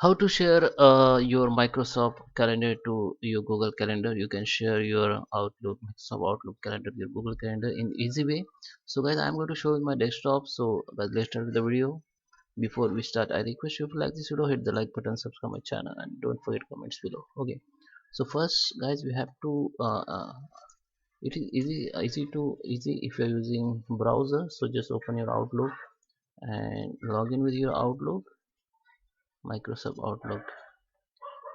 How to share your Microsoft calendar to your Google Calendar. You can share your Outlook, Microsoft Outlook calendar to your Google Calendar in easy way. So guys, I'm going to show you my desktop. So guys, let's start with the video. Before we start, I request you to like this video, hit the like button, subscribe my channel, and don't forget comments below. Okay, so first guys, we have to it is easy if you're using browser. So just open your Outlook and log in with your Outlook, Microsoft Outlook,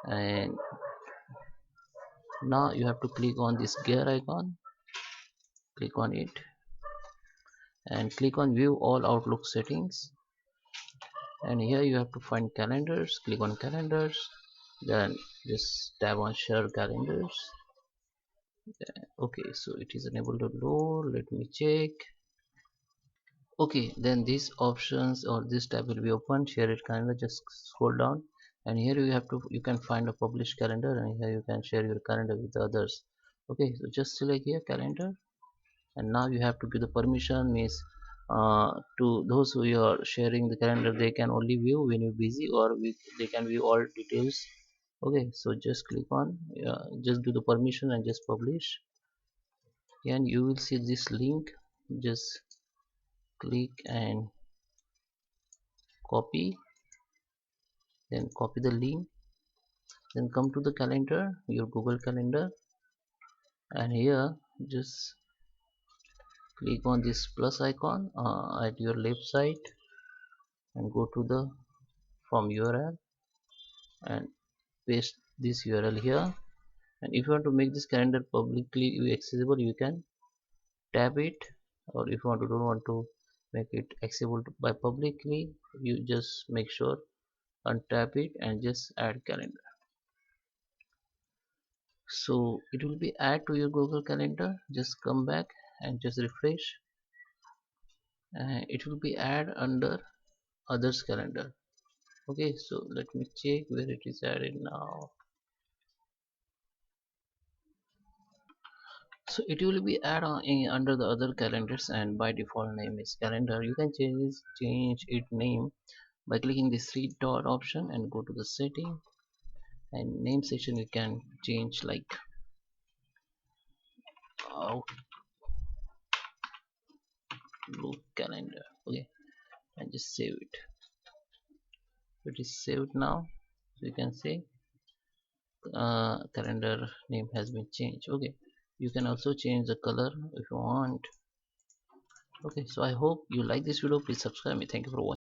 and now you have to click on this gear icon, click on it, and click on view all Outlook settings, and here you have to find calendars, click on calendars, then just tab on share calendars. Okay, so it is unable to load, let me check. Okay, then these options or this tab will be open, share it calendar, just scroll down, and here you can find a published calendar, and here you can share your calendar with others. Okay, so just select here calendar, and now you have to give the permission, means to those who you are sharing the calendar, they can only view when you're busy, or they can view all details. Okay, so just click on just do the permission and just publish, and you will see this link. Just click and copy, then copy the link, then come to the calendar, your Google Calendar, and here just click on this plus icon at your left side, and go to the from URL and paste this URL here. And if you want to make this calendar publicly accessible, you can tab it, or if you don't want to make it accessible by publicly, you just make sure untap it and just add calendar. So it will be add to your Google Calendar. Just come back and just refresh, and it will be add under others calendar. Okay, so let me check where it is added now. So it will be add on under the other calendars, and by default name is calendar. You can change its name by clicking this three dot option and go to the setting, and name section you can change like Outlook calendar. Okay, and just save it. It is saved now, so you can say calendar name has been changed. Okay, you can also change the color if you want. Okay, so I hope you like this video. Please subscribe me. Thank you for watching.